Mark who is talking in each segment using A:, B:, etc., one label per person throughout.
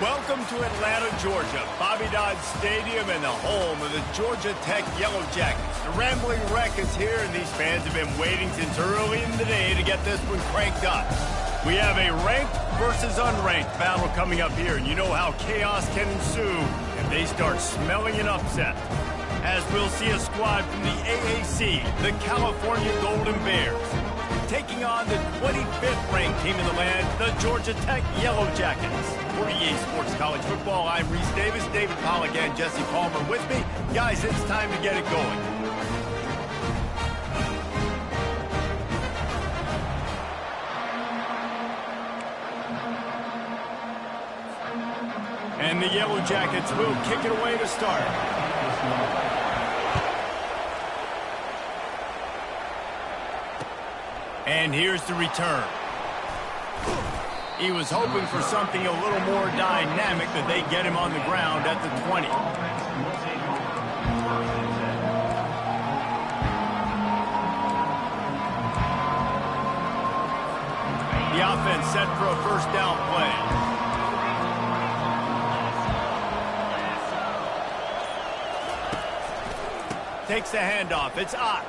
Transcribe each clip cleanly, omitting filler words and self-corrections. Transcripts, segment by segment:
A: Welcome to Atlanta, Georgia, Bobby Dodd Stadium and the home of the Georgia Tech Yellow Jackets. The Rambling Wreck is here, and these fans have been waiting since early in the day to get this one cranked up. We have a ranked versus unranked battle coming up here, and you know how chaos can ensue if they start smelling an upset. As we'll see a squad from the AAC, the California Golden Bears, taking on the 25th ranked team in the land, the Georgia Tech Yellow Jackets. For EA Sports College Football, I'm Reese Davis, David Pollack, and Jesse Palmer with me. Guys, it's time to get it going. And the Yellow Jackets will kick it away to start. And here's the return. He was hoping for something a little more dynamic, that they get him on the ground at the 20. The offense set for a first down play. Takes the handoff. It's Ott.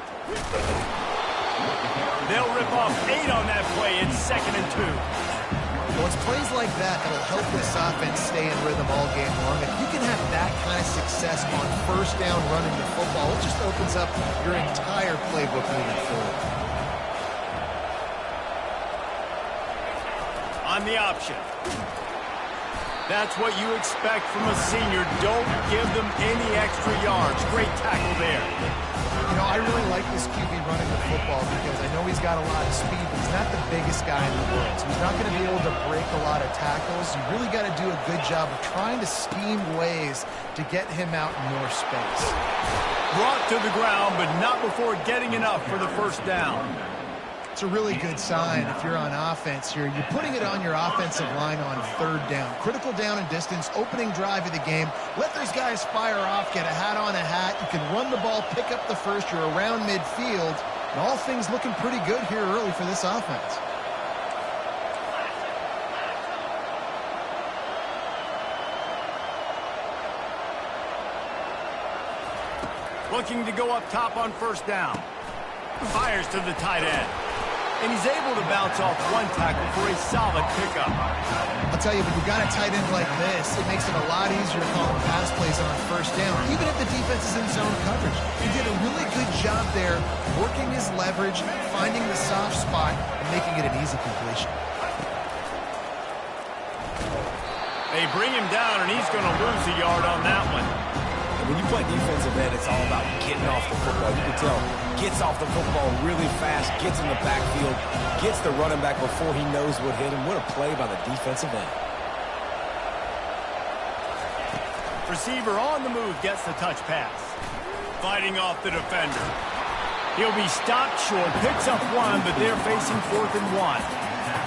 A: They'll rip off 8 on that play. It's 2nd and 2.
B: Well, it's plays like that that'll help this offense stay in rhythm all game long. If you can have that kind of success on first down running the football, it just opens up your entire playbook moving forward.
A: On the option. That's what you expect from a senior. Don't give them any extra yards. Great tackle there.
B: You know, I really like this QB running the football because I know he's got a lot of speed, but he's not the biggest guy in the world. So he's not going to be able to break a lot of tackles. You really got to do a good job of trying to scheme ways to get him out in more space.
A: Brought to the ground, but not before getting enough for the first down.
B: It's a really good sign if you're on offense here. You're putting it on your offensive line on 3rd down. Critical down and distance, opening drive of the game. Let those guys fire off, get a hat on a hat. You can run the ball, pick up the first. You're around midfield. And all things looking pretty good here early for this offense.
A: Looking to go up top on first down. Fires to the tight end. And he's able to bounce off one tackle for a solid pickup.
B: I'll tell you, when you've got a tight end like this, it makes it a lot easier calling pass plays on first down, even if the defense is in zone coverage. He did a really good job there, working his leverage, finding the soft spot, and making it an easy completion.
A: They bring him down, and he's going to lose a yard on that one.
C: When you play defensive end, it's all about getting off the football. You can tell, gets off the football really fast, gets in the backfield, gets the running back before he knows what hit him. What a play by the defensive end.
A: Receiver on the move gets the touch pass. Fighting off the defender. He'll be stopped short, picks up one, but they're facing 4th and 1.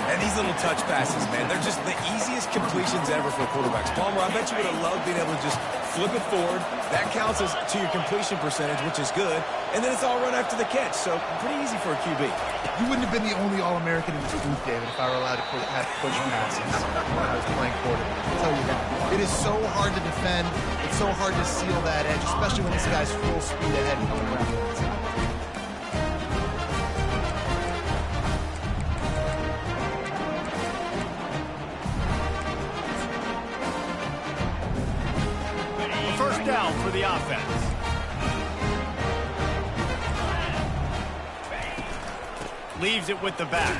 C: And these little touch passes, man, they're just the easiest completions ever for quarterbacks. Palmer, I bet you would have loved being able to just flip it forward. That counts as to your completion percentage, which is good. And then it's all run after the catch, so pretty easy for a QB.
B: You wouldn't have been the only All-American in this booth, David, if I were allowed to have push passes when I was playing quarterback. I'll tell you that. It is so hard to defend. It's so hard to seal that edge, especially when this guy's full speed ahead and coming around the inside.
A: Down for the offense. Leaves it with the back.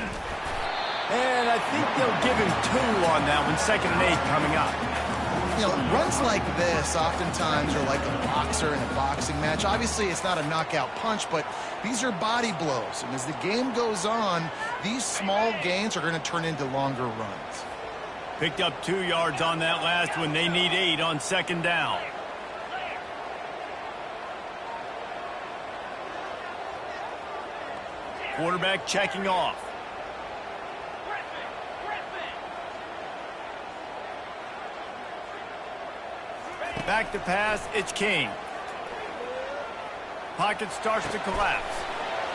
A: And I think they'll give him 2 on that one. 2nd and 8 coming up.
B: You know, runs like this oftentimes are like a boxer in a boxing match. Obviously, it's not a knockout punch, but these are body blows. And as the game goes on, these small gains are going to turn into longer runs.
A: Picked up 2 yards on that last one. They need 8 on 2nd down. Quarterback checking off. Back to pass, it's King. Pocket starts to collapse.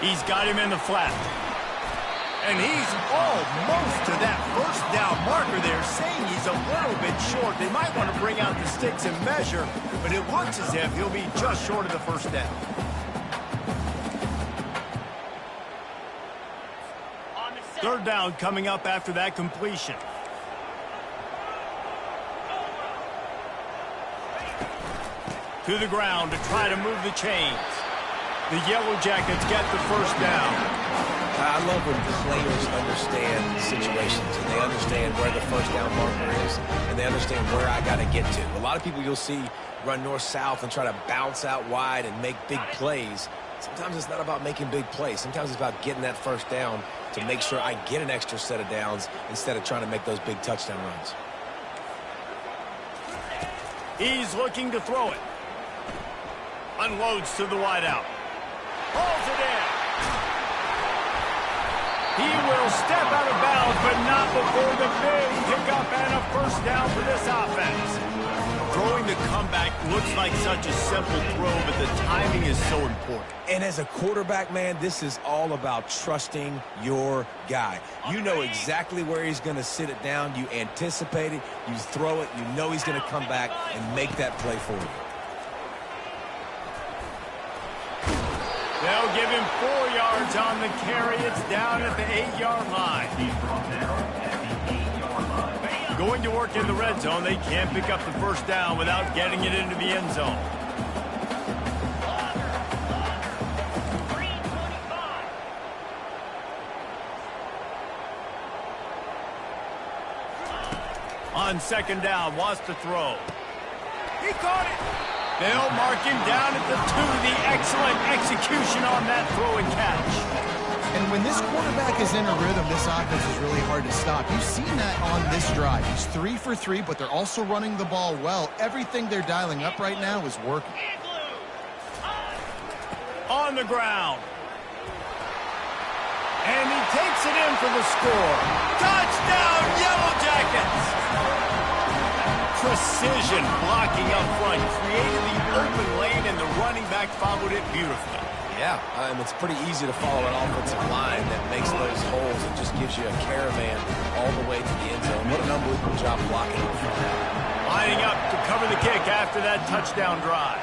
A: He's got him in the flat. And he's almost to that first down marker there, saying he's a little bit short. They might want to bring out the sticks and measure, but it looks as if he'll be just short of the first down. Third down coming up after that completion. To the ground to try to move the chains. The Yellow Jackets get the first down.
C: I love when players understand situations and they understand where the first down marker is and they understand where I got to get to. A lot of people you'll see run north-south and try to bounce out wide and make big plays. Sometimes it's not about making big plays. Sometimes it's about getting that first down to make sure I get an extra set of downs instead of trying to make those big touchdown runs.
A: He's looking to throw it. Unloads to the wideout. Hauls it in. He will step out of bounds, but not before the big pickup and a first down for this offense. Throwing the comeback looks like such a simple throw, but the timing is so important.
C: And as a quarterback, man, this is all about trusting your guy. You know exactly where he's going to sit it down. You anticipate it. You throw it. You know he's going to come back and make that play for you.
A: They'll give him 4 yards on the carry. It's down at the 8-yard line. Going to work in the red zone. They can't pick up the first down without getting it into the end zone. On second down, wants to throw. He caught it. They'll mark him down at the 2. The excellent execution on that throw and catch.
B: And when this quarterback is in a rhythm, this offense is really hard to stop. You've seen that on this drive. He's 3 for 3, but they're also running the ball well. Everything they're dialing up right now is working.
A: On the ground. And he takes it in for the score. Touchdown, Yellow Jackets! Precision blocking up front, created the open lane, and the running back followed it beautifully.
C: Yeah, it's pretty easy to follow an offensive line that makes those holes and just gives you a caravan all the way to the end zone. What an unbelievable job blocking up front.
A: Lining up to cover the kick after that touchdown drive.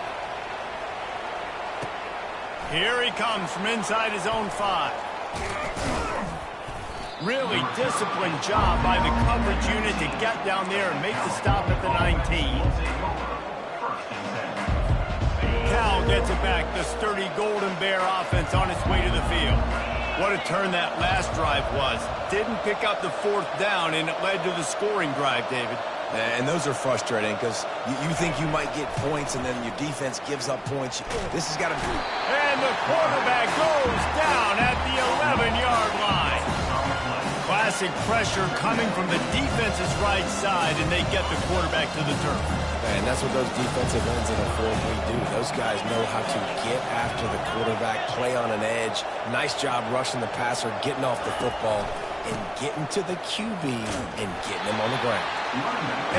A: Here he comes from inside his own 5. Really disciplined job by the coverage unit to get down there and make the stop at the 19. Cal gets it back. The sturdy Golden Bear offense on its way to the field. What a turn that last drive was. Didn't pick up the 4th down, and it led to the scoring drive, David.
C: And those are frustrating because you think you might get points and then your defense gives up points. This has got to be.
A: And the quarterback goes down at the 11-yard line. Classic pressure coming from the defense's right side, and they get the quarterback to the turf.
C: And that's what those defensive ends in a 4-3 do. Those guys know how to get after the quarterback, play on an edge. Nice job rushing the passer, getting off the football, and getting to the QB and getting him on the ground.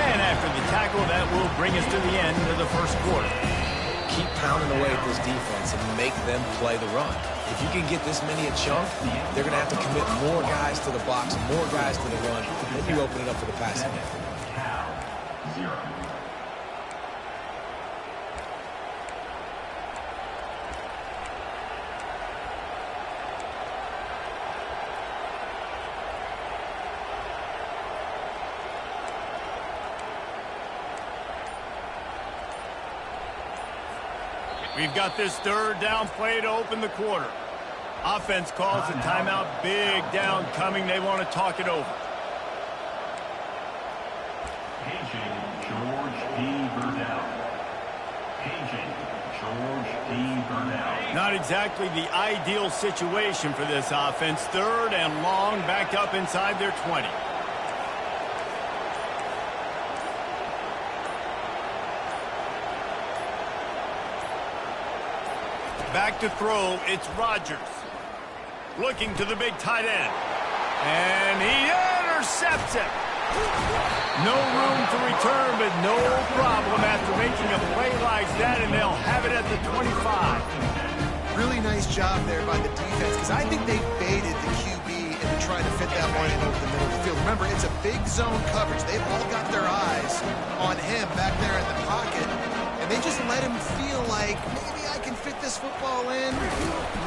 A: And after the tackle, that will bring us to the end of the first quarter.
C: Keep pounding away at this defense and make them play the run. If you can get this many a chunk, they're going to have to commit more guys to the box, more guys to the run, then you open it up for the passing game.
A: We've got this third down play to open the quarter. Offense calls a timeout. Big down coming. They want to talk it over.
D: Agent George D. Burnell. Agent George D. Burnell.
A: Not exactly the ideal situation for this offense. 3rd and long, back up inside their 20. Back to throw, it's Rodgers. Looking to the big tight end. And he intercepts it. No room to return, but no problem after making a play like that, and they'll have it at the 25.
B: Really nice job there by the defense, because I think they baited the QB and to try to fit that one in over the middle of the field. Remember, it's a big zone coverage. They've all got their eyes on him back there in the pocket, and they just let him feel like, maybe I can fit this football in.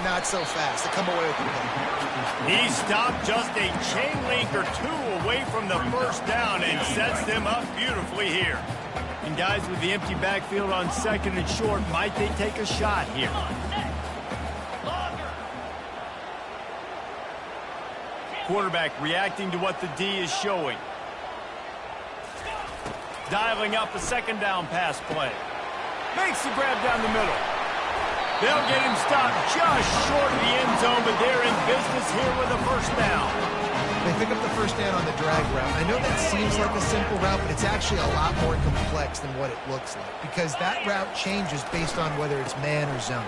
B: Not so fast. They come away with the play.
A: He stopped just a chain link or two away from the first down and sets them up beautifully here. And guys, with the empty backfield on second and short, might they take a shot here? Quarterback reacting to what the D is showing. Dialing up a second down pass play. Makes the grab down the middle. They'll get him stopped just short of the end zone, but they're in business here with a first down.
B: They pick up the first down on the drag route. I know that seems like a simple route, but it's actually a lot more complex than what it looks like, because that route changes based on whether it's man or zone.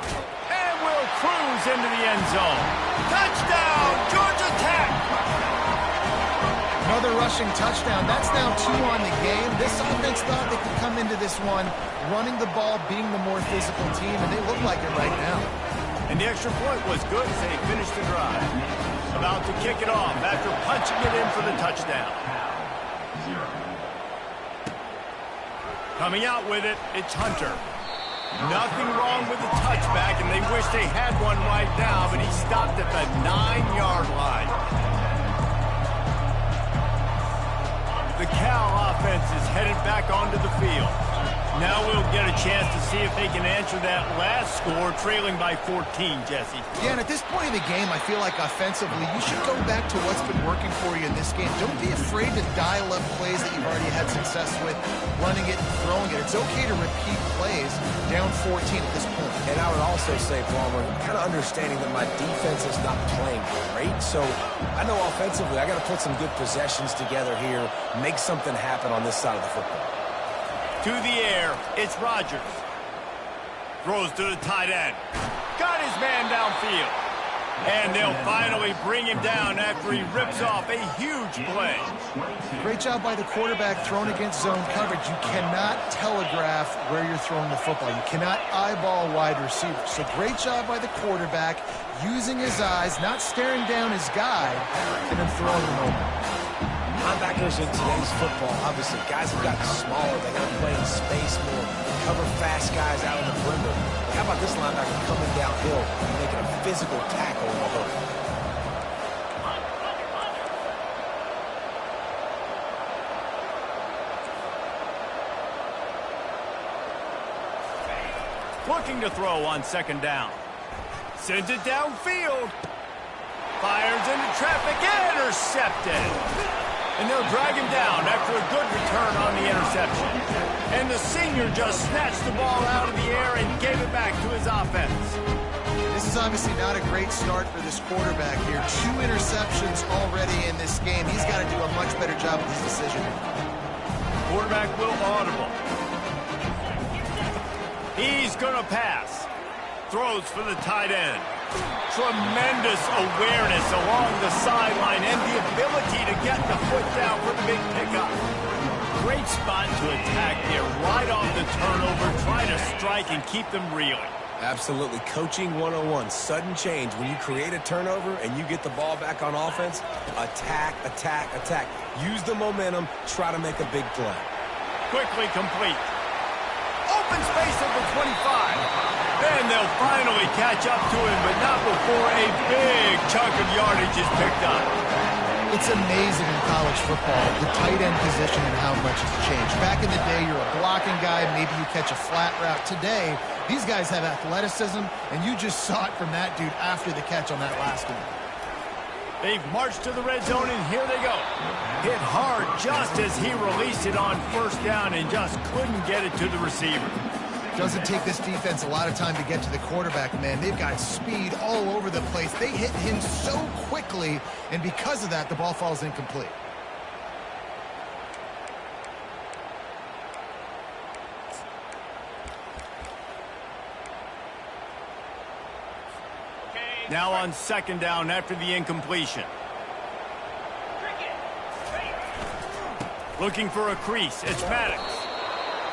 A: And will cruise into the end zone. Touchdown, Georgia Tech!
B: Another rushing touchdown. That's now 2 on the game. This offense thought they could come into this one running the ball, being the more physical team, and they look like it right now.
A: And the extra point was good as they finished the drive. About to kick it off after punching it in for the touchdown. Coming out with it, it's Hunter. Nothing wrong with the touchback, and they wish they had one right now, but he stopped at the 9-yard line. The Cal offense is headed back onto the field. Now we'll get a chance to see if they can answer that last score, trailing by 14, Jesse.
B: Yeah, and at this point in the game, I feel like offensively, you should go back to what's been working for you in this game. Don't be afraid to dial up plays that you've already had success with, running it and throwing it. It's okay to repeat plays down 14 at this point.
C: And I would also say, Palmer, kind of understanding that my defense is not playing great, so I know offensively I got to put some good possessions together here, make something happen on this side of the football.
A: To the air, it's Rodgers. Throws to the tight end. Got his man downfield. And they'll finally bring him down after he rips off a huge play.
B: Great job by the quarterback thrown against zone coverage. You cannot telegraph where you're throwing the football. You cannot eyeball wide receivers. So great job by the quarterback using his eyes, not staring down his guy, and then throwing him over.
C: Linebackers in today's football, obviously, guys have gotten smaller. They got to play in space more, cover fast guys out on the perimeter. But how about this linebacker coming downhill and making a physical tackle in the hole?
A: Looking to throw on second down. Sends it downfield. Fires into traffic. Intercepted. And they'll drag him down after a good return on the interception. And the senior just snatched the ball out of the air and gave it back to his offense.
B: This is obviously not a great start for this quarterback here. 2 interceptions already in this game. He's got to do a much better job with his decision.
A: Quarterback will audible. He's going to pass. Throws for the tight end. Tremendous awareness along the sideline and the ability to get the foot down for the big pickup. Great spot to attack there right off the turnover. Try to strike and keep them reeling.
C: Absolutely. Coaching 101. Sudden change. When you create a turnover and you get the ball back on offense, attack, attack, attack. Use the momentum. Try to make a big play.
A: Quickly complete. Open space at the 25. Then they'll finally catch up to him, but not before a big chunk of yardage is picked up.
B: It's amazing in college football, the tight end position and how much it's changed. Back in the day, you're a blocking guy, maybe you catch a flat route. Today, these guys have athleticism, and you just saw it from that dude after the catch on that last one.
A: They've marched to the red zone, and here they go. Hit hard just as he released it on first down and just couldn't get it to the receiver.
B: Doesn't take this defense a lot of time to get to the quarterback, man. They've got speed all over the place. They hit him so quickly, and because of that, the ball falls incomplete.
A: Now on second down after the incompletion. Looking for a crease. It's Maddox.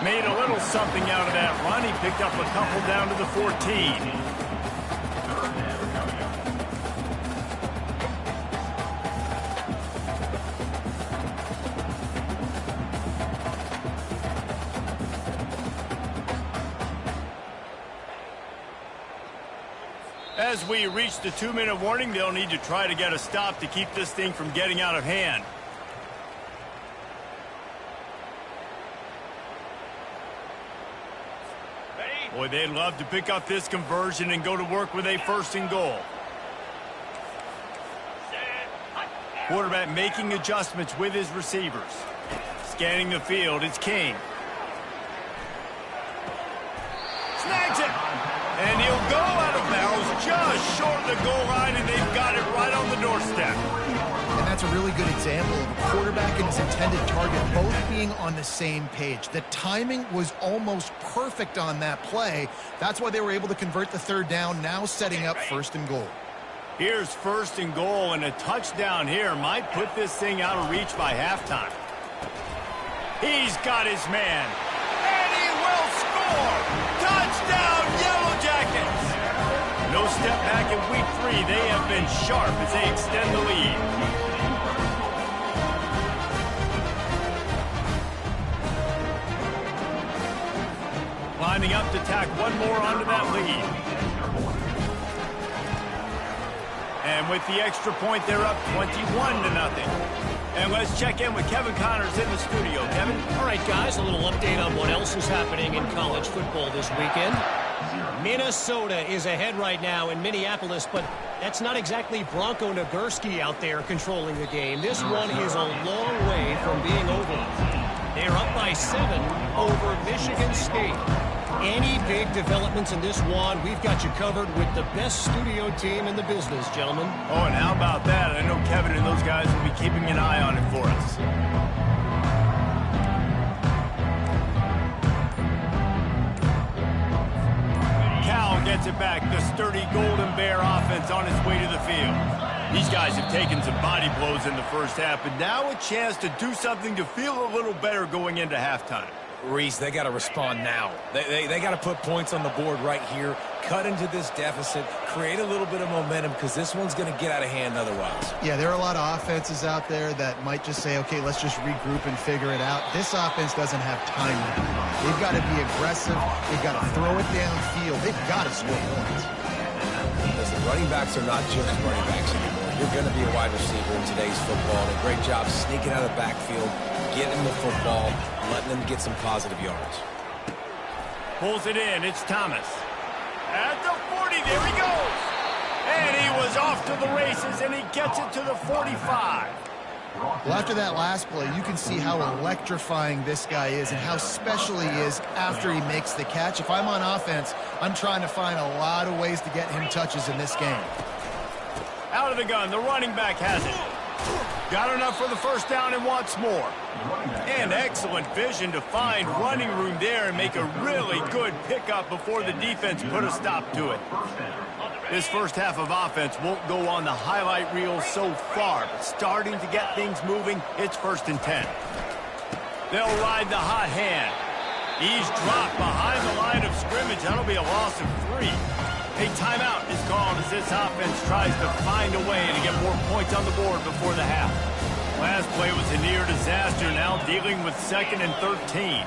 A: Made a little something out of that run. He picked up a couple down to the 14. As we reach the 2-minute warning, they'll need to try to get a stop to keep this thing from getting out of hand. Boy, they'd love to pick up this conversion and go to work with a 1st and goal. Quarterback making adjustments with his receivers. Scanning the field, it's King. Snags it! And he'll go out of bounds just short of the goal line, and they've got it right on the doorstep.
B: And that's a really good example of a quarterback and his intended target both being on the same page. The timing was almost perfect on that play. That's why they were able to convert the 3rd down, now setting up 1st and goal.
A: Here's 1st and goal, and a touchdown here might put this thing out of reach by halftime. He's got his man, and he will score! Touchdown, Yellow Jackets! No step back in week 3. They have been sharp as they extend the lead. Lining up to tack one more onto that lead. And with the extra point, they're up 21-0. And let's check in with Kevin Connors in the studio. Kevin?
E: All right, guys, a little update on what else is happening in college football this weekend. Minnesota is ahead right now in Minneapolis, but that's not exactly Bronco Nagurski out there controlling the game. This one is a long way from being over. They're up by 7 over Michigan State. Any big developments in this one, we've got you covered with the best studio team in the business, gentlemen.
A: Oh, and how about that? I know Kevin and those guys will be keeping an eye on it for us. Cal gets it back. The sturdy Golden Bear offense on its way to the field. These guys have taken some body blows in the first half, but now a chance to do something to feel a little better going into halftime.
C: Reese, they got to respond now. They got to put points on the board right here, cut into this deficit, create a little bit of momentum, because this one's going to get out of hand otherwise.
B: Yeah, there are a lot of offenses out there that might just say, okay, let's just regroup and figure it out. This offense doesn't have time to do that. They've got to be aggressive. They've got to throw it downfield. They've got to score points.
C: Listen, running backs are not just running backs anymore. You're going to be a wide receiver in today's football. And a great job sneaking out of the backfield, getting the football, letting them get some positive yards.
A: Pulls it in. It's Thomas. At the 40. There he goes. And he was off to the races, and he gets it to the 45.
B: Well, after that last play, you can see how electrifying this guy is and how special he is after he makes the catch. If I'm on offense, I'm trying to find a lot of ways to get him touches in this game.
A: Out of the gun. The running back has it. Got enough for the 1st down and wants more. And excellent vision to find running room there and make a really good pickup before the defense put a stop to it. This first half of offense won't go on the highlight reel so far, but starting to get things moving, it's 1st and 10. They'll ride the hot hand. He's dropped behind the line of scrimmage. That'll be a loss of 3. A timeout is called as this offense tries to find a way to get more points on the board before the half. Last play was a near disaster, now dealing with 2nd and 13.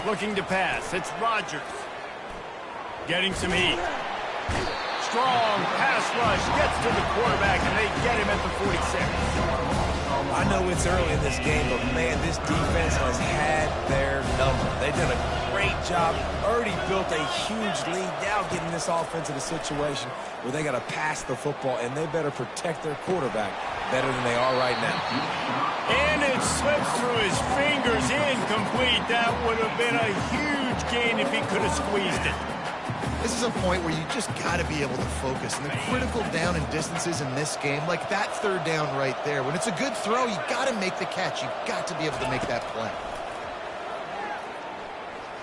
A: Looking to pass. It's Rodgers. Getting some heat. Strong pass rush gets to the quarterback, and they get him at the 46.
C: I know it's early in this game, but, man, this defense has had their number. They've done a great job, already built a huge lead, now getting this offense in a situation where they got to pass the football, and they better protect their quarterback better than they are right now.
A: And it slips through his fingers, incomplete. That would have been a huge gain if he could have squeezed it.
B: This is a point where you just got to be able to focus. And the critical down and distances in this game, like that 3rd down right there, when it's a good throw, you got to make the catch. You got to be able to make that play.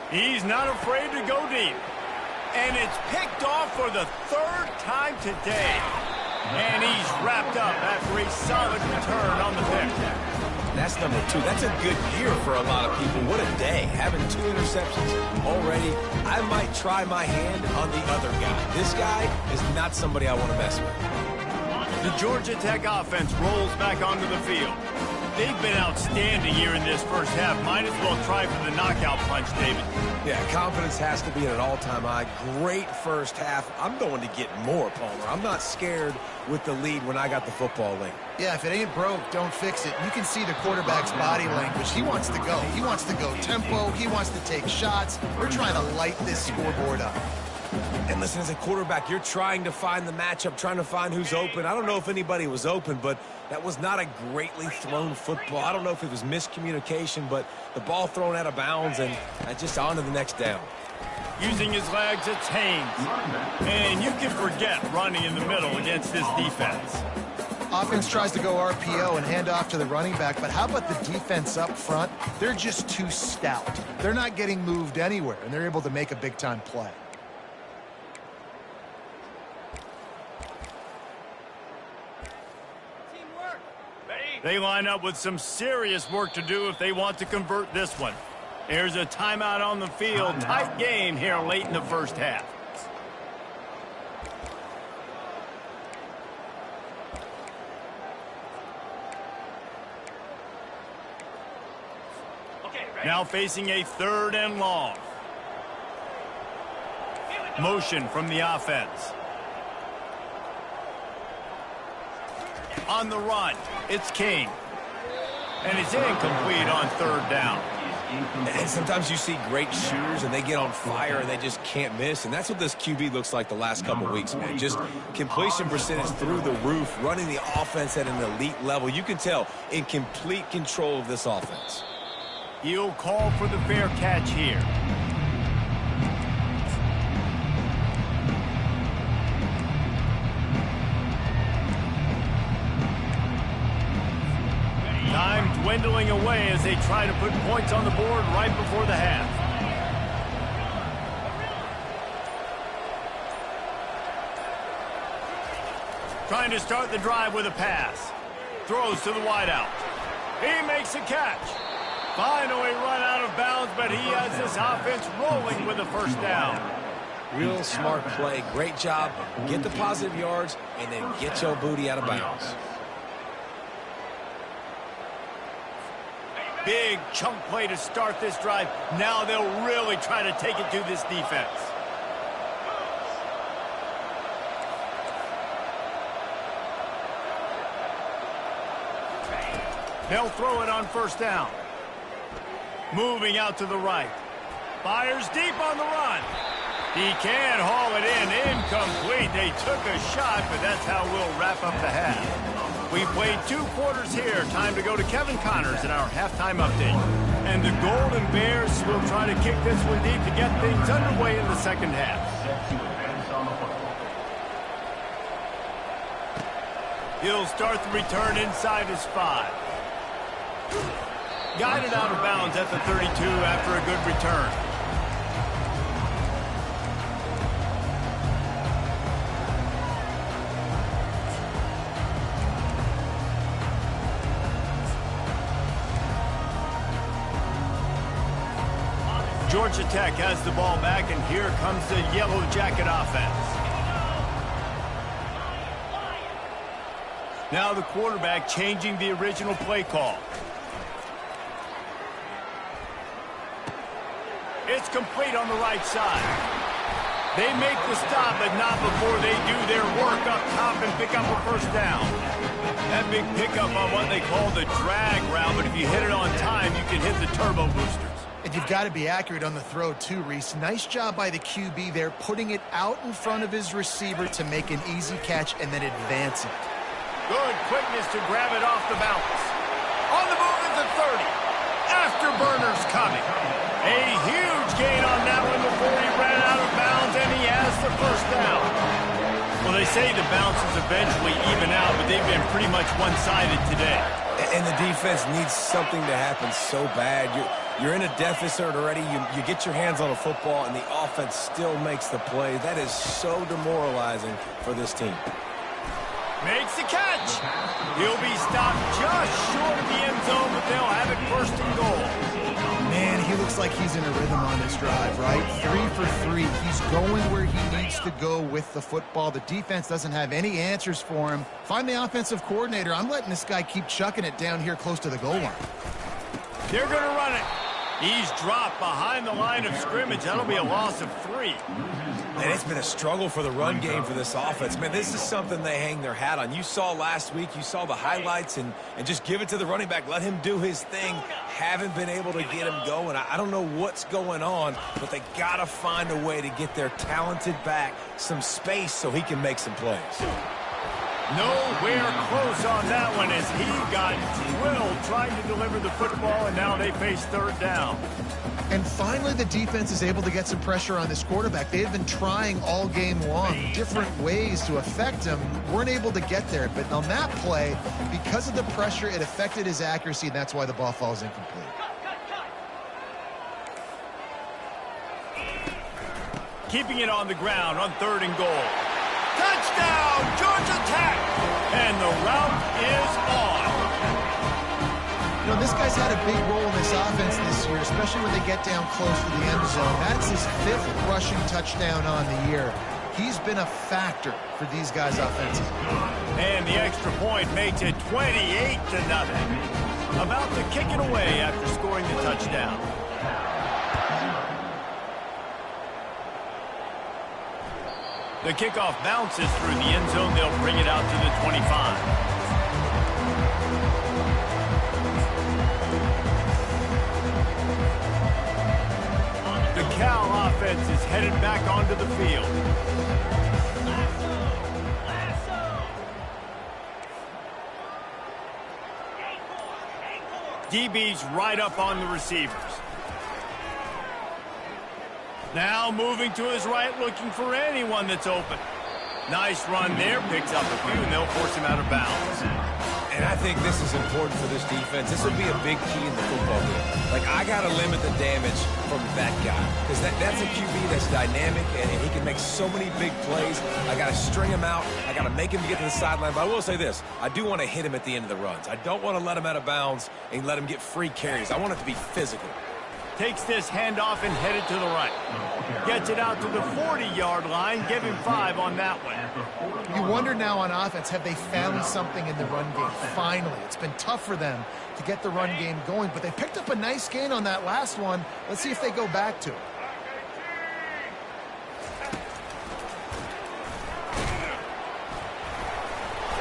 A: He's not afraid to go deep. And it's picked off for the 3rd time today. And he's wrapped up after a solid return on the pick.
C: That's number 2. That's a good year for a lot of people. What a day. Having 2 interceptions already. I might try my hand on the other guy. This guy is not somebody I want to mess with.
A: The Georgia Tech offense rolls back onto the field. They've been outstanding here in this first half. Might as well try for the knockout punch, David.
C: Yeah, confidence has to be at an all-time high. Great first half. I'm going to get more, Palmer. I'm not scared with the lead when I got the football late.
B: Yeah, if it ain't broke, don't fix it. You can see the quarterback's body language. He wants to go. He wants to go tempo. He wants to take shots. We're trying to light this scoreboard up.
C: And listen, as a quarterback, you're trying to find the matchup, trying to find who's open. I don't know if anybody was open, but that was not a greatly thrown football. I don't know if it was miscommunication, but the ball thrown out of bounds and just on to the next down.
A: Using his legs, it's Haynes. And you can forget running in the middle against this defense.
B: Offense tries to go RPO and hand off to the running back, but how about the defense up front? They're just too stout. They're not getting moved anywhere, and they're able to make a big-time play.
A: They line up with some serious work to do if they want to convert this one. There's a timeout on the field. Tight game here late in the first half. Now facing a 3rd and long. Motion from the offense. On the run, it's King. And it's incomplete on 3rd down.
C: And sometimes you see great shooters and they get on fire and they just can't miss. And that's what this QB looks like the last couple weeks, man. Just completion percentage through the roof, running the offense at an elite level. You can tell in complete control of this offense.
A: He'll call for the fair catch here. Time dwindling away as they try to put points on the board right before the half. Trying to start the drive with a pass. Throws to the wideout. He makes a catch. Finally run out of bounds, but he has this offense rolling with a 1st down.
C: Real smart play. Great job. Get the positive yards and then get your booty out of bounds.
A: Big chunk play to start this drive. Now they'll really try to take it to this defense. They'll throw it on 1st down. Moving out to the right. Fires deep on the run. He can haul it in. Incomplete. They took a shot, but that's how we'll wrap up the half. We played 2 quarters here. Time to go to Kevin Connors in our halftime update. And the Golden Bears will try to kick this one deep to get things underway in the 2nd half. He'll start the return inside his 5. Guided out of bounds at the 32 after a good return. Georgia Tech has the ball back, and here comes the Yellow Jacket offense. Now the quarterback changing the original play call. It's complete on the right side. They make the stop, but not before they do their work up top and pick up a 1st down. That big pickup on what they call the drag route, but if you hit it on time, you can hit the turbo boosters.
B: And you've got to be accurate on the throw, too, Reese. Nice job by the QB there, putting it out in front of his receiver to make an easy catch and then advance it.
A: Good quickness to grab it off the bounce. On the move at the 30. Afterburners coming. A huge gain on that one before he ran out of bounds, and he has the 1st down. Well, they say the bounces eventually even out, but they've been pretty much one-sided today.
C: And the defense needs something to happen so bad. You're in a deficit already. You get your hands on a football, and the offense still makes the play. That is so demoralizing for this team.
A: Makes the catch. He'll be stopped just short of the end zone, but they'll have it 1st and goal.
B: Man, he looks looks like he's in a rhythm on this drive, right? 3 for 3. He's going where he needs to go with the football. The defense doesn't have any answers for him. Find the offensive coordinator. I'm letting this guy keep chucking it down here close to the goal line.
A: They're going to run it. He's dropped behind the line of scrimmage. That'll be a loss of 3.
C: And it's been a struggle for the run game for this offense. Man, this is something they hang their hat on. You saw last week, you saw the highlights, and just give it to the running back. Let him do his thing. Haven't been able to get him going. I don't know what's going on, but they got to find a way to get their talented back some space so he can make some plays.
A: Nowhere close on that one as he got drilled trying to deliver the football, and now they face 3rd down.
B: And finally, the defense is able to get some pressure on this quarterback. They've been trying all game long different ways to affect him. Weren't able to get there. But on that play, because of the pressure, it affected his accuracy, and that's why the ball falls incomplete.
A: Keeping it on the ground on 3rd and goal. Touchdown, Georgia Tech! And the route is on.
B: You know, this guy's had a big role in this offense this year, especially when they get down close to the end zone. That's his 5th rushing touchdown on the year. He's been a factor for these guys offensively.
A: And the extra point makes it 28-0. About to kick it away after scoring the touchdown. The kickoff bounces through the end zone. They'll bring it out to the 25. The Cal offense is headed back onto the field. DB's right up on the receivers. Now moving to his right, looking for anyone that's open. Nice run there, picks up a few, and they'll force him out of bounds.
C: And I think this is important for this defense. This will be a big key in the football game. Like, I got to limit the damage from that guy. Because that's a QB that's dynamic, and he can make so many big plays. I got to string him out. I got to make him get to the sideline. But I will say this. I do want to hit him at the end of the runs. I don't want to let him out of bounds and let him get free carries. I want it to be physical.
A: Takes this handoff and headed to the right. Gets it out to the 40-yard line. Give him 5 on that one.
B: You wonder now on offense, have they found something in the run game? Finally, it's been tough for them to get the run game going, but they picked up a nice gain on that last one. Let's see if they go back to it.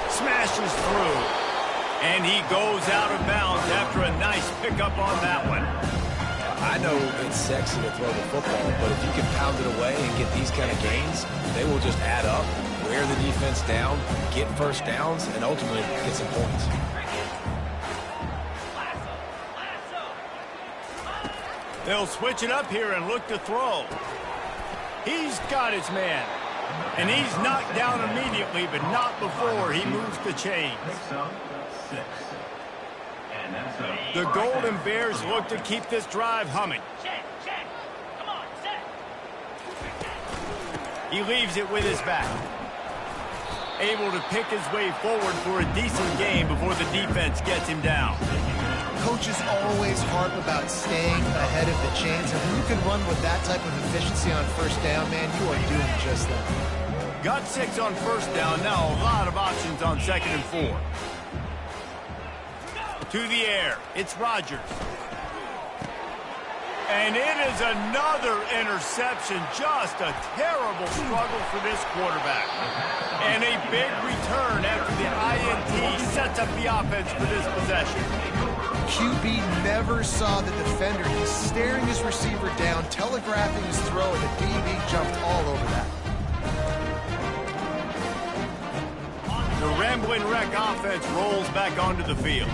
A: Smashes through. And he goes out of bounds after a nice pickup on that one.
C: I know it's sexy to throw the football, but if you can pound it away and get these kind of gains, they will just add up, wear the defense down, get first downs, and ultimately get some points.
A: They'll switch it up here and look to throw. He's got his man. And he's knocked down immediately, but not before he moves the chains. The Golden Bears look to keep this drive humming. He leaves it with his back. Able to pick his way forward for a decent game before the defense gets him down.
B: Coaches always harp about staying ahead of the chains, and when you can run with that type of efficiency on first down, man, you are doing just that.
A: Got 6 on first down. Now a lot of options on 2nd and 4. To the air, it's Rodgers. And it is another interception. Just a terrible struggle for this quarterback. And a big return after the INT sets up the offense for this possession.
B: QB never saw the defender. He's staring his receiver down, telegraphing his throw, and the DB jumped all over that.
A: The Ramblin' Wreck offense rolls back onto the field.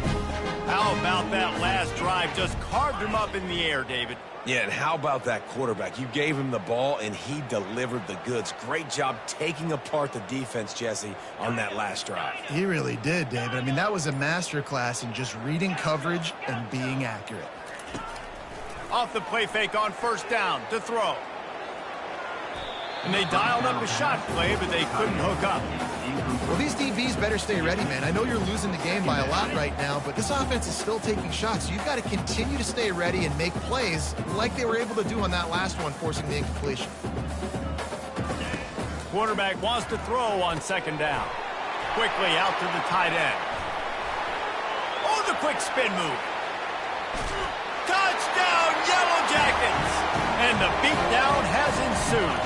A: How about that last drive? Just carved him up in the air, David.
C: Yeah, and how about that quarterback? You gave him the ball, and he delivered the goods. Great job taking apart the defense, Jesse, on that last drive.
B: He really did, David. I mean, that was a masterclass in just reading coverage and being accurate.
A: Off the play fake on first down to throw. And they dialed up a shot play, but they couldn't hook up.
B: Well, these DBs better stay ready, man. I know you're losing the game by a lot right now, but this offense is still taking shots. So you've got to continue to stay ready and make plays like they were able to do on that last one, forcing the incompletion.
A: Quarterback wants to throw on second down. Quickly out to the tight end. Oh, the quick spin move. Touchdown, Yellow Jackets! And the beatdown has ensued.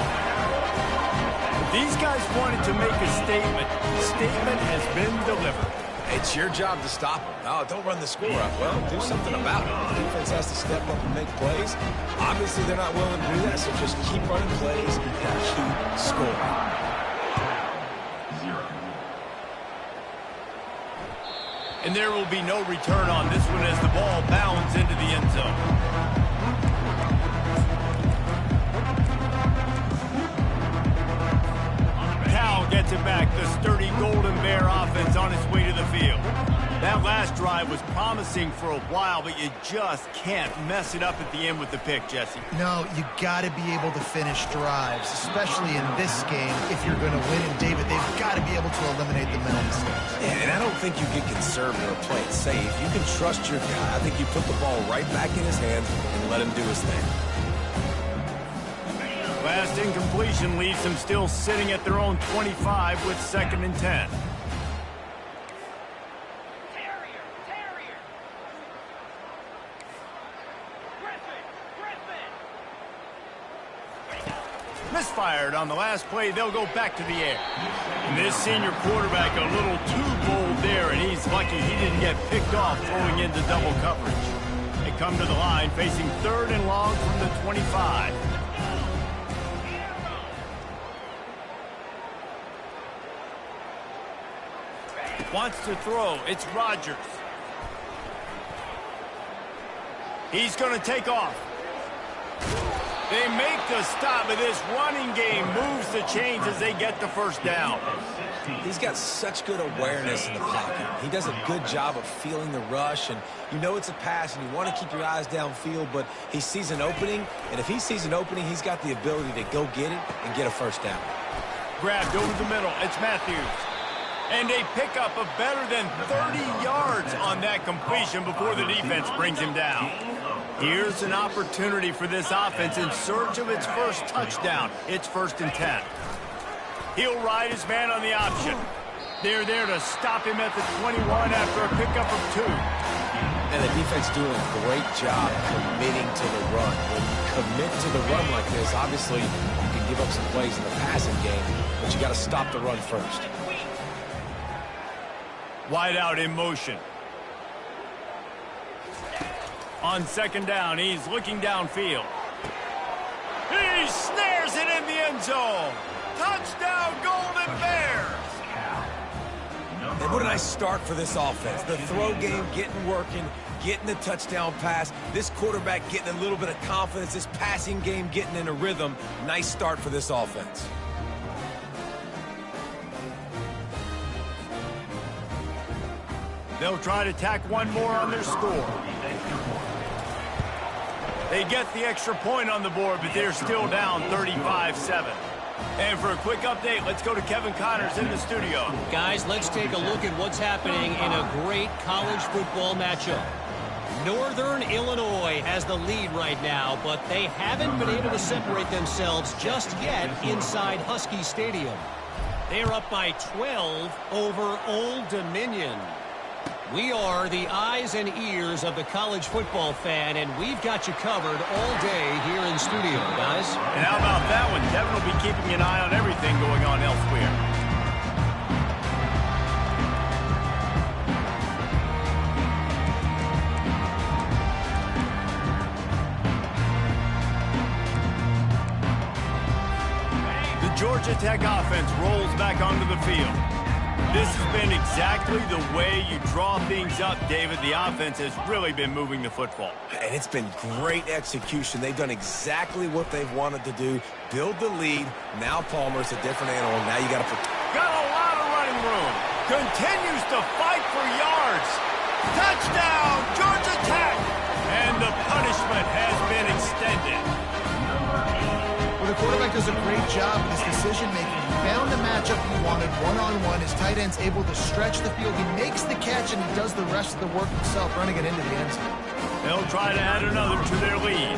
A: These guys wanted to make a statement. The statement has been delivered.
C: It's your job to stop them. No, don't run the score up. Well, do something about it. The defense has to step up and make plays. Obviously, they're not willing to do that, so just keep running plays and keep scoring.
D: 0.
A: And there will be no return on this one as the ball bounds into the end zone. Gets it back, the sturdy Golden Bear offense on its way to the field. That last drive was promising for a while, but you just can't mess it up at the end with the pick, Jesse.
B: No, you got to be able to finish drives, especially in this game if you're going to win. And David, they've got to be able to eliminate the mental mistakes.
C: Yeah, and I don't think you get conservative or play it safe. You can trust your guy. I think you put the ball right back in his hands and let him do his thing.
A: Last incompletion leaves them still sitting at their own 25 with 2nd and 10. Misfired on the last play. They'll go back to the air. And this senior quarterback a little too bold there, and he's lucky he didn't get picked off throwing into double coverage. They come to the line facing 3rd and long from the 25. Wants to throw. It's Rodgers. He's going to take off. They make the stop, but this running game moves the chains as they get the first down.
C: He's got such good awareness in the pocket. He does a good job of feeling the rush, and you know it's a pass, and you want to keep your eyes downfield, but he sees an opening, and if he sees an opening, he's got the ability to go get it and get a first down.
A: Grabbed over the middle. It's Matthews. And a pickup of better than 30 yards on that completion before the defense brings him down. Here's an opportunity for this offense in search of its first touchdown. It's 1st and 10. He'll ride his man on the option. They're there to stop him at the 21 after a pickup of 2.
C: And the defense doing a great job committing to the run. When you commit to the run like this, obviously you can give up some plays in the passing game, but you got to stop the run first.
A: Wide out in motion. On 2nd down, he's looking downfield. He snares it in the end zone. Touchdown, Golden Bears.
C: And what a nice start for this offense. The throw game getting working, getting the touchdown pass. This quarterback getting a little bit of confidence. This passing game getting in a rhythm. Nice start for this offense.
A: They'll try to tack one more on their score. They get the extra point on the board, but they're still down 35-7. And for a quick update, let's go to Kevin Connors in the studio.
E: Guys, let's take a look at what's happening in a great college football matchup. Northern Illinois has the lead right now, but they haven't been able to separate themselves just yet inside Husky Stadium. They're up by 12 over Old Dominion. We are the eyes and ears of the college football fan, and we've got you covered all day here in studio, guys.
A: And how about that one? Kevin will be keeping an eye on everything going on elsewhere. The Georgia Tech offense rolls back onto the field. This has been exactly the way you draw things up, David. The offense has really been moving the football.
C: And it's been great execution. They've done exactly what they've wanted to do. Build the lead. Now Palmer's a different animal. Now you got to put...
A: Got a lot of running room. Continues to fight for yards. Touchdown, Georgia Tech. And the punishment has been extended.
B: Well, the quarterback does a great job with his decision-making. He found the matchup he wanted one-on-one. His tight end's able to stretch the field. He makes the catch, and he does the rest of the work himself, running it into the end zone.
A: They'll try to add another to their lead.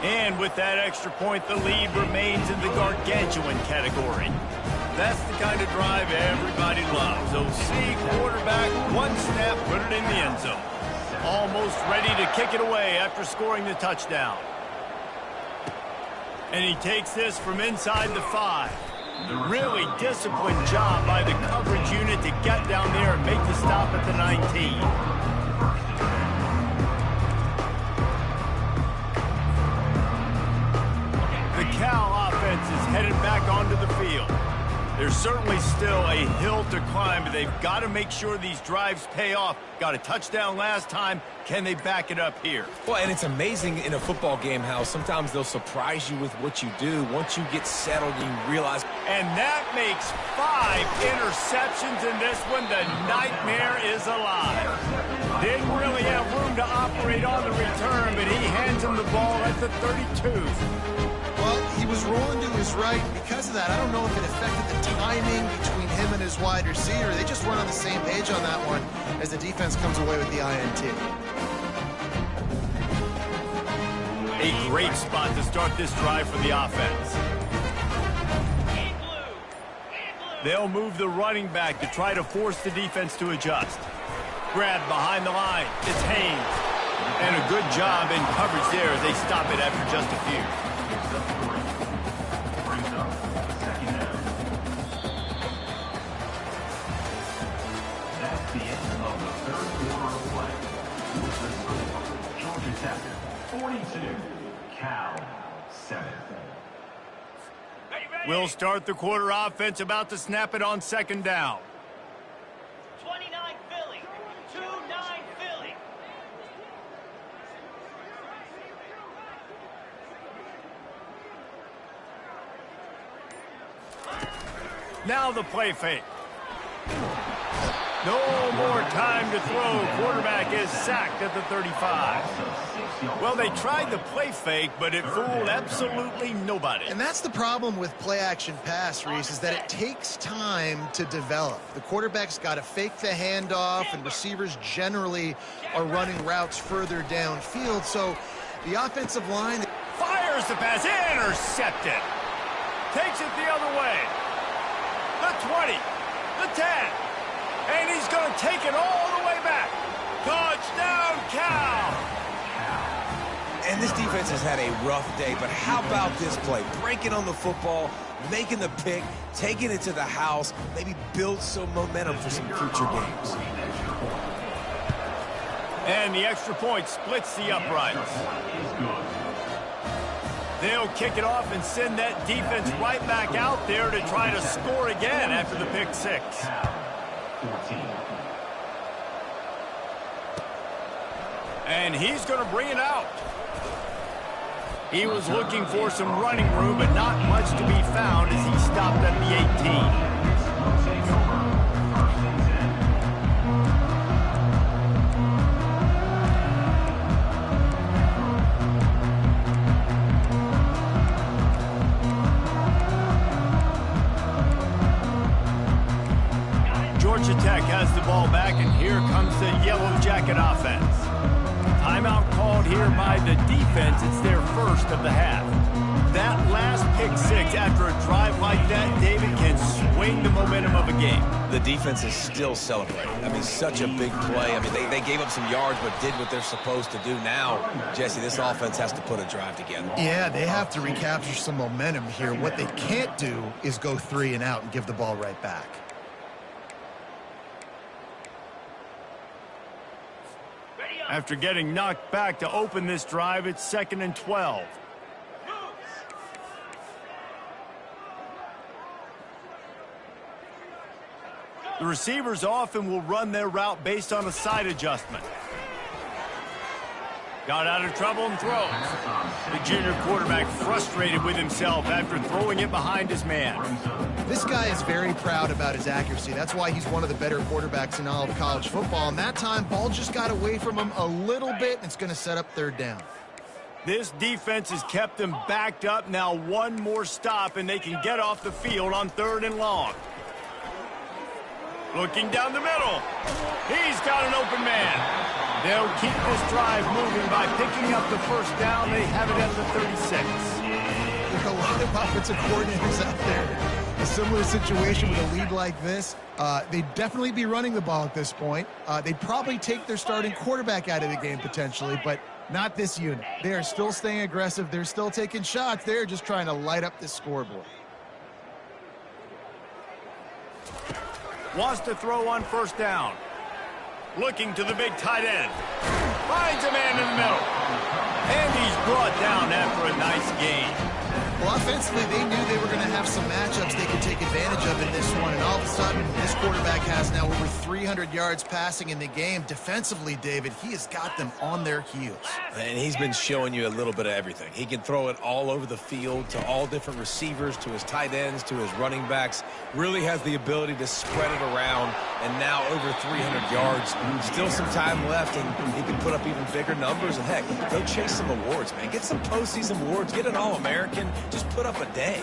A: And with that extra point, the lead remains in the gargantuan category. That's the kind of drive everybody loves. OC quarterback, one snap, put it in the end zone. Almost ready to kick it away after scoring the touchdown. And he takes this from inside the 5. Really disciplined job by the coverage unit to get down there and make the stop at the 19. The Cal offense is headed back onto the field. There's certainly still a hill to climb, but they've got to make sure these drives pay off. Got a touchdown last time. Can they back it up here?
C: Well, and it's amazing in a football game how sometimes they'll surprise you with what you do. Once you get settled, you realize.
A: And that makes 5 interceptions in this one. The nightmare is alive. Didn't really have room to operate on the return, but he hands him the ball at the 32.
B: Well, he was rolling to his right. Because of that, I don't know if it affected the timing between him and his wide receiver. They just weren't on the same page on that one as the defense comes away with the INT.
A: A great spot to start this drive for the offense. They'll move the running back to try to force the defense to adjust. Grabbed behind the line. It's Haynes. And a good job in coverage there as they stop it after just a few.
D: That's the end of the third quarter of play. With the score, Georgia Tech 42, Cal 7.
A: We'll start the quarter offense, about to snap it on second down.
F: 29 Philly, 2-9 Philly.
A: Now the play fake. No more time to throw. Quarterback is sacked at the 35. Well, they tried the play fake, but it fooled absolutely nobody.
B: And that's the problem with play-action pass, Reese, is that it takes time to develop. The quarterback's got to fake the handoff, and receivers generally are running routes further downfield. So the offensive line
A: Fires the pass. Intercepted. Takes it the other way. The 20. The 10. And he's going to take it all the way back. Touchdown, Cal!
C: And this defense has had a rough day, but how about this play? Breaking on the football, making the pick, taking it to the house, maybe build some momentum for some future games.
A: And the extra point splits the uprights. They'll kick it off and send that defense right back out there to try to score again after the pick six. And he's going to bring it out. He was looking for some running room, but not much to be found as he stopped at the 18. Georgia Tech has the ball back, and here comes the Yellow Jacket offense. Timeout called here by the defense. It's their first of the half. That last pick six after a drive like that, David, can swing the momentum of a game.
C: The defense is still celebrating. I mean, such a big play. I mean, they gave up some yards but did what they're supposed to do. Now, Jesse, this offense has to put a drive together.
B: Yeah, they have to recapture some momentum here. What they can't do is go 3 and out and give the ball right back.
A: After getting knocked back to open this drive, it's 2nd and 12. The receivers often will run their route based on a side adjustment. Got out of trouble and throws. The junior quarterback frustrated with himself after throwing it behind his man.
B: This guy is very proud about his accuracy. That's why he's one of the better quarterbacks in all of college football. And that time, ball just got away from him a little bit, and it's going to set up 3rd down.
A: This defense has kept them backed up. Now one more stop, and they can get off the field on 3rd and long. Looking down the middle. He's got an open man. They'll keep this drive moving by picking up the first down. They have it at the 36.
B: There are a lot of offensive coordinators out there. A similar situation with a lead like this. They'd definitely be running the ball at this point. They'd probably take their starting quarterback out of the game potentially, but not this unit. They are still staying aggressive. They're still taking shots. They're just trying to light up the scoreboard.
A: Wants to throw on 1st down. Looking to the big tight end. Finds a man in the middle. And he's brought down after a nice gain.
B: Well, offensively, they knew they were going to have some matchups they could take advantage of in this one, and all of a sudden, this quarterback has now over 300 yards passing in the game. Defensively, David, he has got them on their heels.
C: And he's been showing you a little bit of everything. He can throw it all over the field to all different receivers, to his tight ends, to his running backs. Really has the ability to spread it around, and now over 300 yards. Still some time left, and he can put up even bigger numbers. And, heck, go chase some awards, man. Get some postseason awards. Get an All-American. Just put up a day.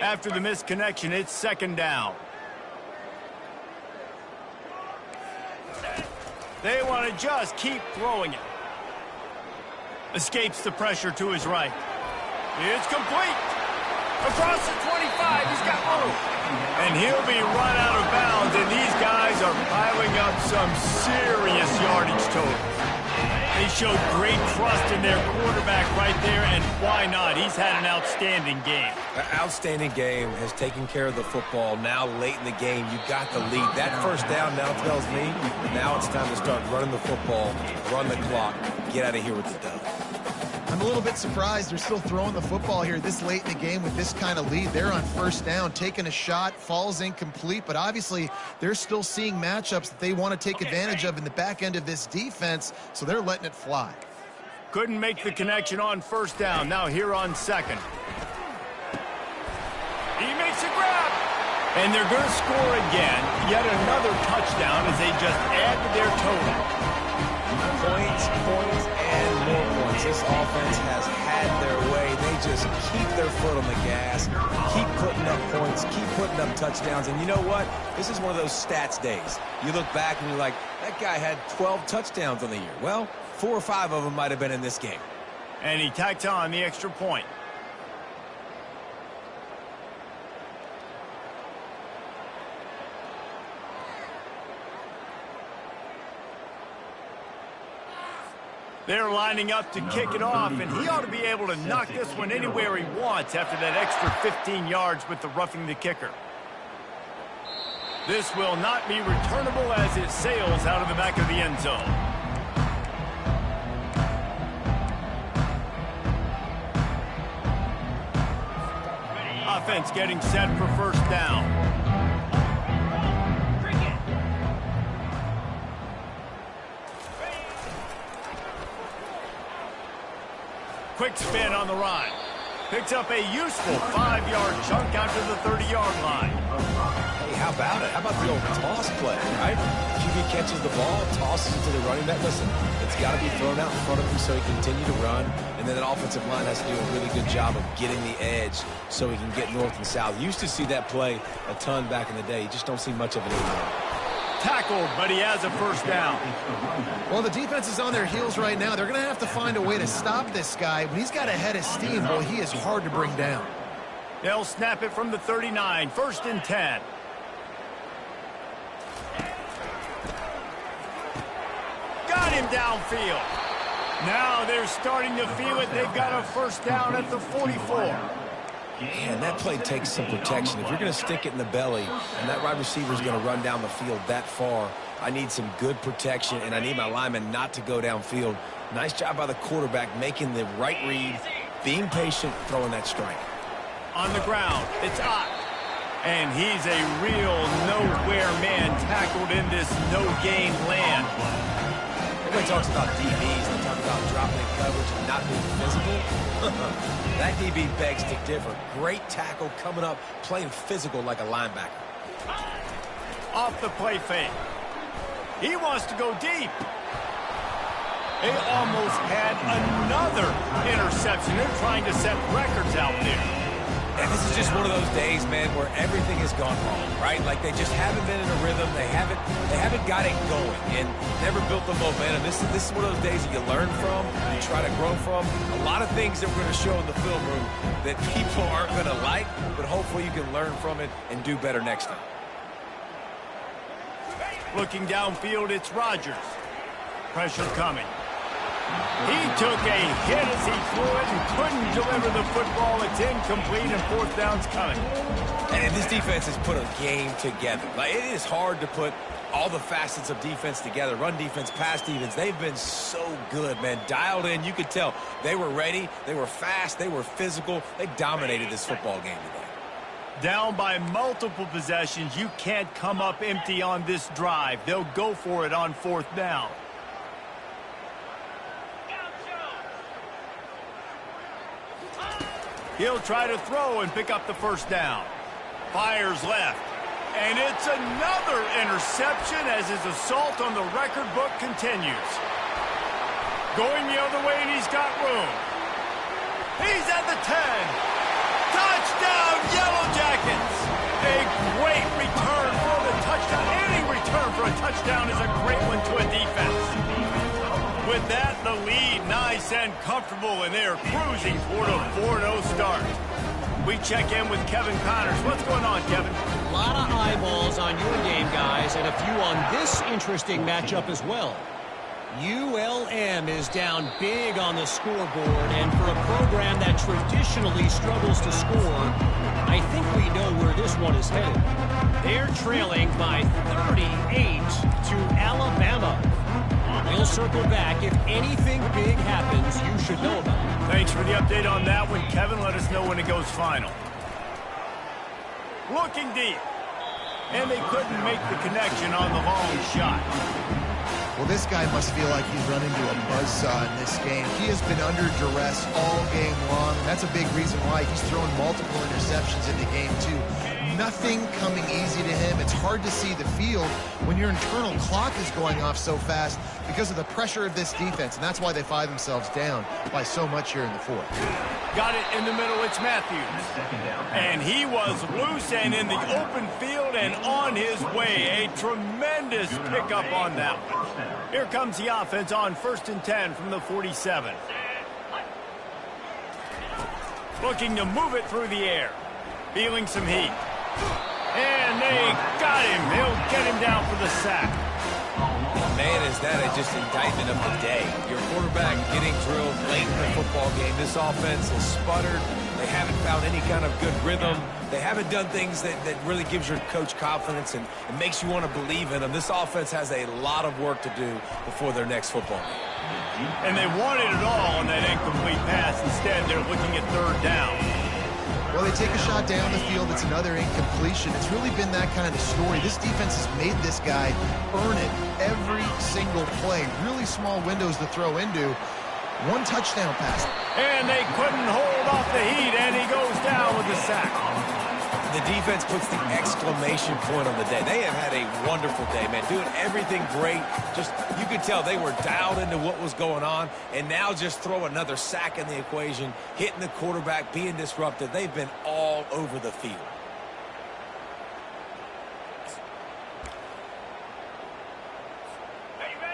A: After the misconnection, it's 2nd down. They want to just keep throwing it. Escapes the pressure to his right. It's complete. Across the 25, he's got room. And he'll be run out of bounds, and these guys are piling up some serious yardage total. They showed great trust in their quarterback right there, and why not? He's had an outstanding game.
C: An outstanding game, has taken care of the football. Now late in the game, you got the lead. That 1st down now tells me now it's time to start running the football, run the clock, get out of here with the dub.
B: I'm a little bit surprised they're still throwing the football here this late in the game with this kind of lead. They're on 1st down, taking a shot, falls incomplete, but obviously they're still seeing matchups that they want to take advantage of in the back end of this defense, so they're letting it fly.
A: Couldn't make the connection on 1st down. Now here on 2nd. He makes a grab. And they're going to score again. Yet another touchdown as they just add to their total.
C: Points, and more points. This offense has had their way. They just keep their foot on the gas, keep putting up points, keep putting up touchdowns. And you know what? This is one of those stats days. You look back and you're like, that guy had 12 touchdowns on the year. Well, 4 or 5 of them might have been in this game.
A: And he tacked on the extra point. They're lining up to kick it off, and he ought to be able to knock this one anywhere he wants after that extra 15 yards with the roughing the kicker. This will not be returnable as it sails out of the back of the end zone. Offense getting set for 1st down. Quick spin on the run. Picks up a useful 5-yard chunk out to the 30-yard line.
C: Hey, how about it? How about the old toss play, right? QB catches the ball, tosses it to the running back. Listen, it's got to be thrown out in front of him so he can continue to run. And then that offensive line has to do a really good job of getting the edge so he can get north and south. Used to see that play a ton back in the day. You just don't see much of it anymore.
A: Tackled, but he has a 1st down.
B: Well, the defense is on their heels right now. They're going to have to find a way to stop this guy. When he's got a head of steam, boy, he is hard to bring down.
A: They'll snap it from the 39, 1st and 10. Got him downfield. Now they're starting to feel it. They've got a 1st down at the 44.
C: Man, that play takes some protection. If you're going to stick it in the belly and that wide receiver is going to run down the field that far, I need some good protection, and I need my lineman not to go downfield. Nice job by the quarterback making the right read, being patient, throwing that strike.
A: On the ground, it's Ott. And he's a real nowhere man tackled in this no-gain land.
C: Everybody talks about DBs. They talk about dropping in coverage and not being physical. That DB begs to differ. Great tackle coming up, playing physical like a linebacker.
A: Off the play fake. He wants to go deep. They almost had another interception. They're trying to set records out there.
C: And this is just one of those days, man, where everything has gone wrong, right? Like they just haven't been in a rhythm. They haven't got it going and never built the momentum. This is one of those days that you learn from, you try to grow from. A lot of things that we're going to show in the film room that people aren't going to like, but hopefully you can learn from it and do better next time.
A: Looking downfield, it's Rodgers. Pressure coming. He took a hit as he threw it and couldn't deliver the football. It's incomplete and fourth down's coming.
C: And this defense has put a game together. Like, it is hard to put all the facets of defense together. Run defense, pass defense. They've been so good, man. Dialed in. You could tell they were ready. They were fast. They were physical. They dominated this football game today.
A: Down by multiple possessions. You can't come up empty on this drive. They'll go for it on fourth down. He'll try to throw and pick up the first down. Fires left. And it's another interception as his assault on the record book continues. Going the other way, and he's got room. He's at the 10. Touchdown, Yellow Jackets! A great return for the touchdown. Any return for a touchdown is a great one to a defense. With that, the lead nice and comfortable, and they're cruising toward a 4-0 start. We check in with Kevin Connors. What's going on, Kevin?
E: A lot of eyeballs on your game, guys, and a few on this interesting matchup as well. ULM is down big on the scoreboard, and for a program that traditionally struggles to score, I think we know where this one is headed. They're trailing by 38 to Alabama. We'll circle back. If anything big happens, you should know about it.
A: Thanks for the update on that one, Kevin. Let us know when it goes final. Looking deep. And they couldn't make the connection on the long shot.
B: Well, this guy must feel like he's run into a buzzsaw in this game. He has been under duress all game long, and that's a big reason why he's thrown multiple interceptions in the game, too. Nothing coming easy to him. It's hard to see the field when your internal clock is going off so fast because of the pressure of this defense, and that's why they find themselves down by so much here in the fourth.
A: Got it in the middle. It's Matthews. And he was loose and in the open field and on his way. A tremendous pickup on that one. Here comes the offense on 1st and 10 from the 47. Looking to move it through the air. Feeling some heat. And they got him. They'll get him down for the sack.
C: Man, is that just indictment of the day. Your quarterback getting drilled late in the football game. This offense has sputtered. They haven't found any kind of good rhythm. They haven't done things that really gives your coach confidence and makes you want to believe in them. This offense has a lot of work to do before their next football game.
A: And they wanted it all on that incomplete pass. Instead, they're looking at third down.
B: Well, they take a shot down the field. It's another incompletion. It's really been that kind of story. This defense has made this guy earn it every single play. Really small windows to throw into. One touchdown pass.
A: And they couldn't hold off the heat, and he goes down with the sack.
C: The defense puts the exclamation point on the day. They have had a wonderful day, man. Doing everything great. Just, you could tell they were dialed into what was going on. And now just throw another sack in the equation, hitting the quarterback, being disruptive. They've been all over the field.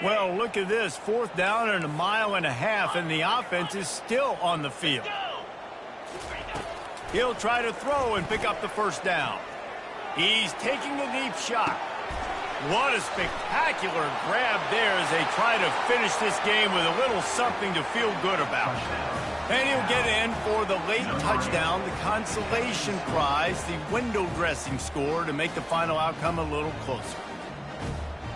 A: Well, look at this. 4th down and 1.5 miles, and the offense is still on the field. He'll try to throw and pick up the first down. He's taking the deep shot. What a spectacular grab there as they try to finish this game with a little something to feel good about. And he'll get in for the late touchdown, the consolation prize, the window dressing score to make the final outcome a little closer.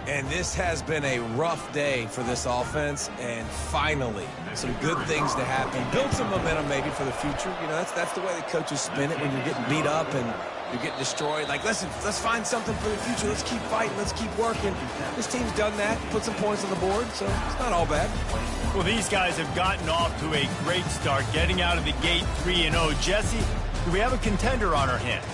C: And this has been a rough day for this offense, and finally, some good things to happen. Build some momentum maybe for the future. You know, that's the way the coaches spin it when you're getting beat up and you're getting destroyed. Like, listen, let's find something for the future. Let's keep fighting. Let's keep working. This team's done that, put some points on the board, so it's not all bad.
A: Well, these guys have gotten off to a great start, getting out of the gate 3-0. Jesse, do we have a contender on our hands?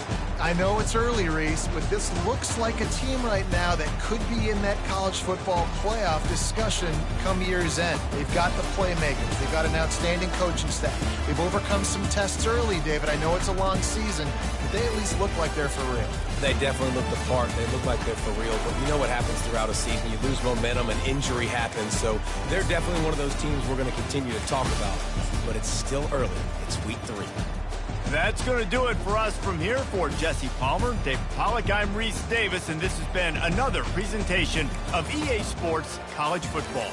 B: I know it's early, Reese, but this looks like a team right now that could be in that college football playoff discussion come year's end. They've got the playmakers. They've got an outstanding coaching staff. They've overcome some tests early, David. I know it's a long season, but they at least look like they're for real.
C: They definitely look the part. They look like they're for real. But you know what happens throughout a season. You lose momentum and injury happens. So they're definitely one of those teams we're going to continue to talk about. But it's still early. It's week 3.
A: That's going to do it for us from here. For Jesse Palmer, Dave Pollack, I'm Reese Davis, and this has been another presentation of EA Sports College Football.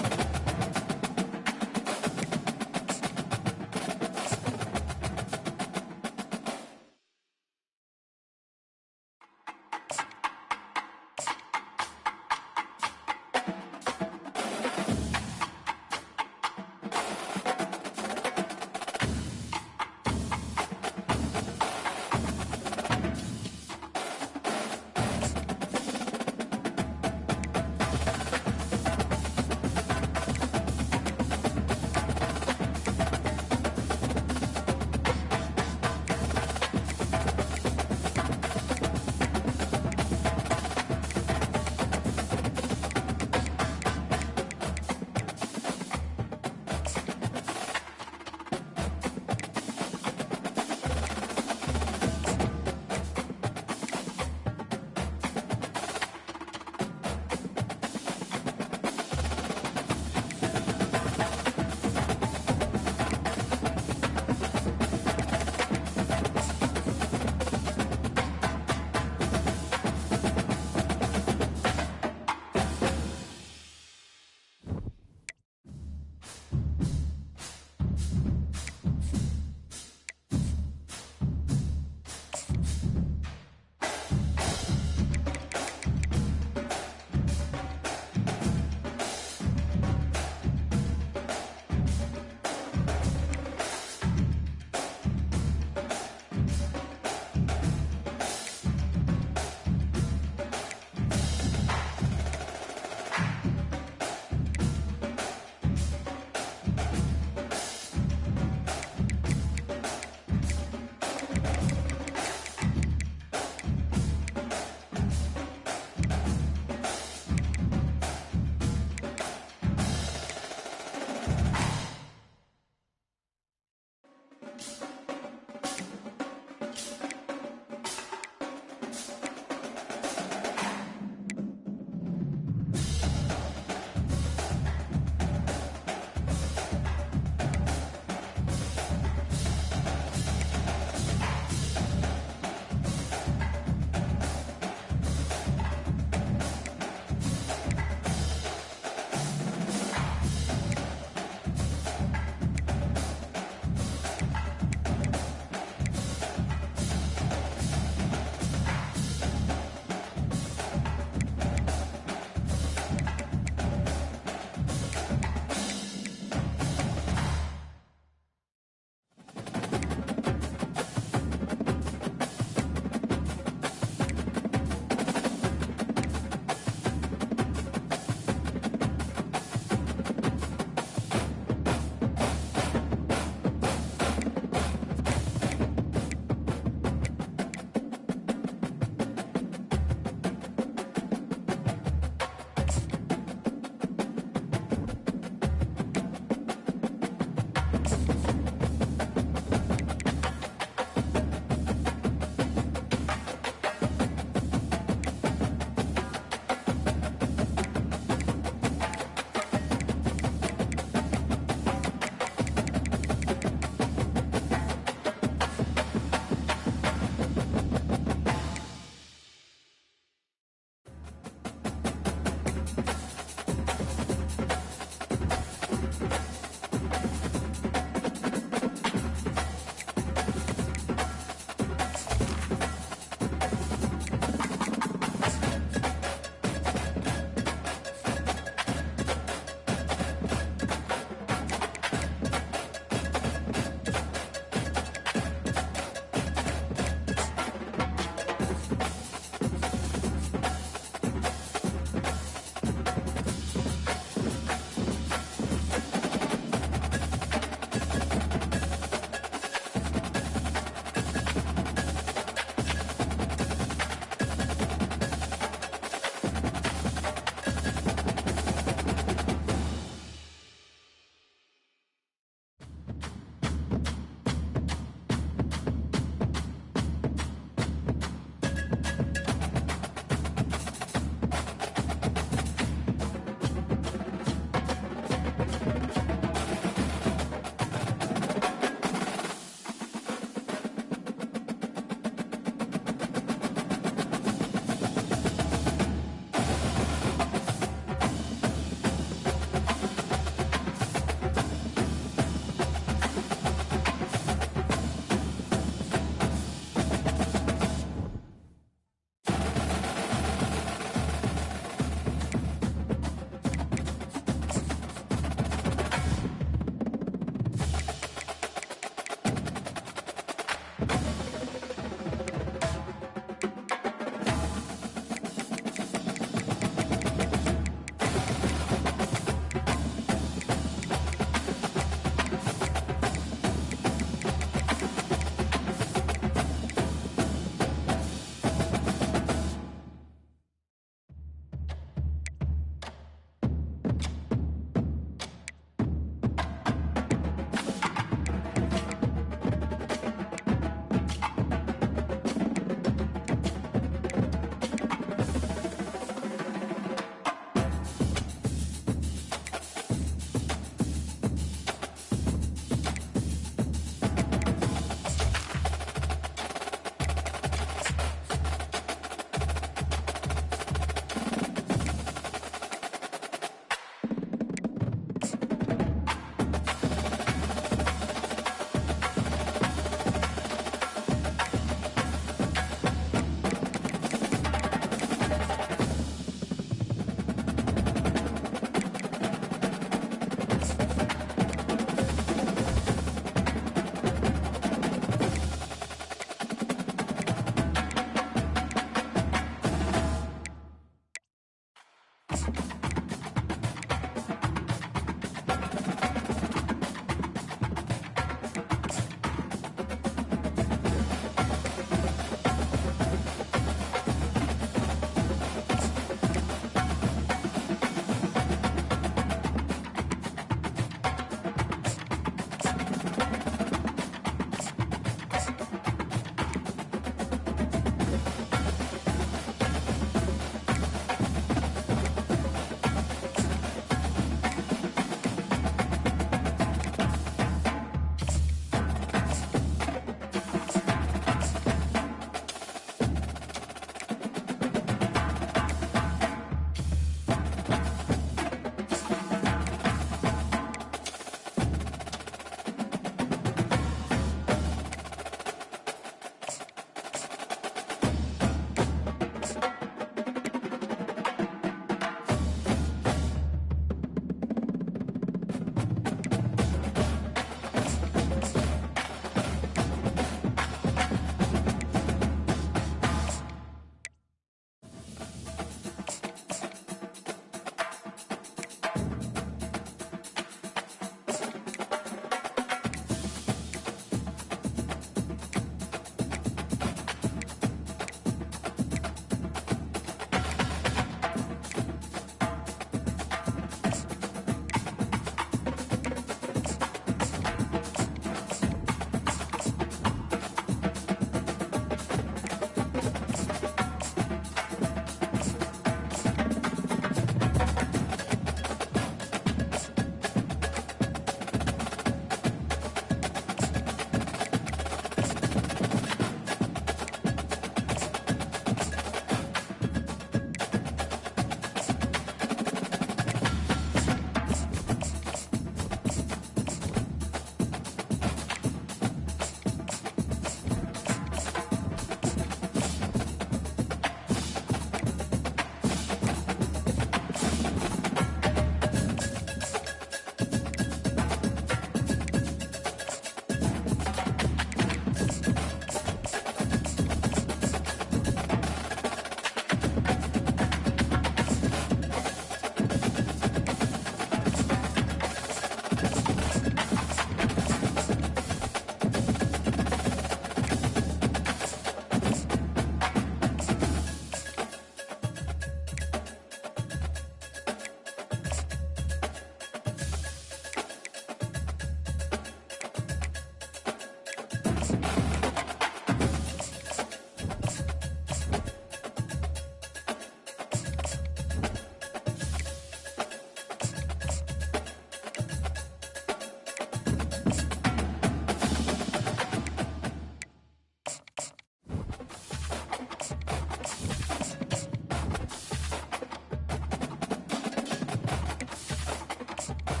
C: Thanks.